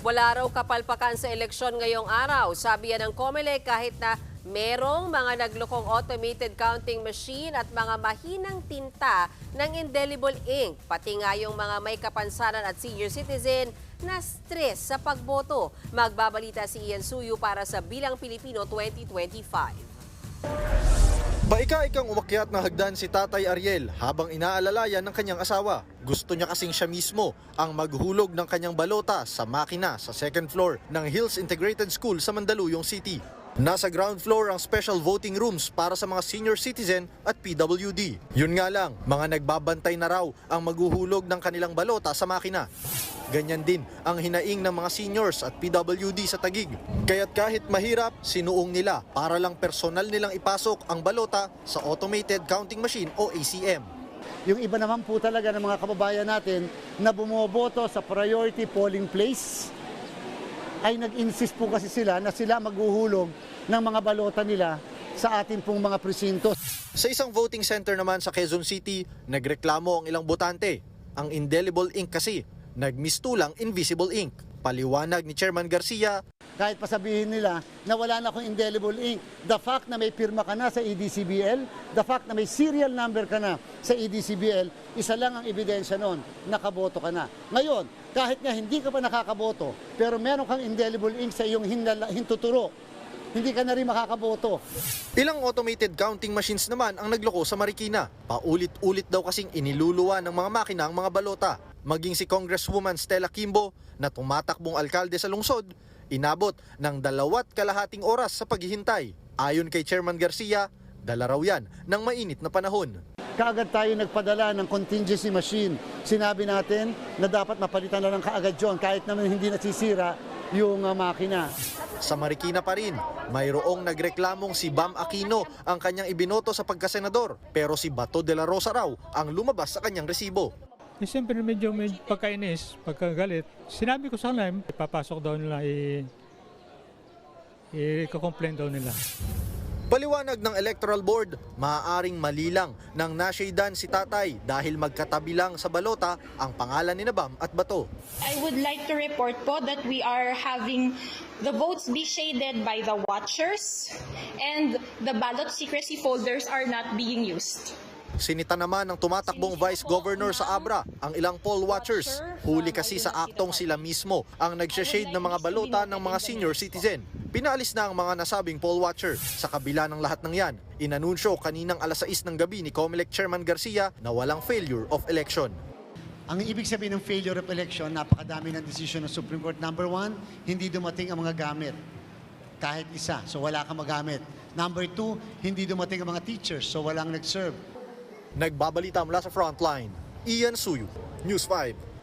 Wala raw kapalpakan sa eleksyon ngayong araw. Sabi yan ng COMELEC kahit na merong mga naglukong automated counting machine at mga mahinang tinta ng indelible ink. Pati nga yung mga may kapansanan at senior citizen na stress sa pagboto. Magbabalita si Ian Suyu para sa Bilang Pilipino 2025. Paika-ikang umakyat ng hagdan si Tatay Ariel habang inaalalayan ng kanyang asawa. Gusto niya kasing siya mismo ang maghulog ng kanyang balota sa makina sa second floor ng Hills Integrated School sa Mandaluyong City. Nasa ground floor ang special voting rooms para sa mga senior citizen at PWD. Yun nga lang, mga nagbabantay na raw ang maghuhulog ng kanilang balota sa makina. Ganyan din ang hinaing ng mga seniors at PWD sa Taguig. Kaya't kahit mahirap, sinuong nila para lang personal nilang ipasok ang balota sa automated counting machine o ACM. Yung iba naman po talaga ng mga kababayan natin na bumoboto sa priority polling place, ay nag-insist po kasi sila na sila maghuhulog ng mga balota nila sa ating pong mga presinto. Sa isang voting center naman sa Quezon City, nagreklamo ang ilang botante. Ang indelible ink kasi, nagmistulang invisible ink. Paliwanag ni Chairman Garcia, kahit pasabihin nila na wala na akong indelible ink, the fact na may pirma ka na sa EDCBL, the fact na may serial number ka na sa EDCBL, isa lang ang ebidensya nun, nakaboto ka na. Ngayon, kahit nga hindi ka pa nakakaboto, pero meron kang indelible ink sa iyong hintuturo, hindi ka na rin makakaboto. Ilang automated counting machines naman ang nagloko sa Marikina. Paulit-ulit daw kasing iniluluwa ng mga makina ang mga balota. Maging si Congresswoman Stella Kimbo na tumatakbong alkalde sa lungsod, inabot ng 2.5 oras sa paghihintay. Ayon kay Chairman Garcia, dala raw yan ng mainit na panahon. Kaagad tayo nagpadala ng contingency machine. Sinabi natin na dapat mapalitan na lang kaagad yun kahit naman hindi nasisira yung makina. Sa Marikina pa rin, mayroong nagreklamong si Bam Aquino ang kanyang ibinoto sa pagkasenador, pero si Bato de la Rosa raw ang lumabas sa kanyang resibo. Siyempre medyo pagkainis, pagkagalit. Sinabi ko sa kanila, ipapasok daw nila, i-complain daw nila. Paliwanag ng Electoral Board, maaaring mali lang ng nasyadan si Tatay dahil magkatabi lang sa balota ang pangalan ni Bam at Bato. I would like to report po that we are having the votes be shaded by the watchers and the ballot secrecy folders are not being used. Sinita naman ng tumatakbong Vice Governor sa Abra ang ilang poll watchers. Huli kasi sa aktong sila mismo ang nagsashade ng mga balota ng mga senior citizen. Pinaalis na ang mga nasabing poll watcher. Sa kabila ng lahat ng yan, inanunsyo kaninang alas 6 ng gabi ni COMELEC Chairman Garcia na walang failure of election. Ang ibig sabihin ng failure of election, napakadami ng desisyon ng Supreme Court. Number 1, hindi dumating ang mga gamit. Kahit isa, so wala kang magamit. Number 2, hindi dumating ang mga teachers, so walang nag-serve. Nagbabalita mula sa frontline, Ian Suyu, News 5.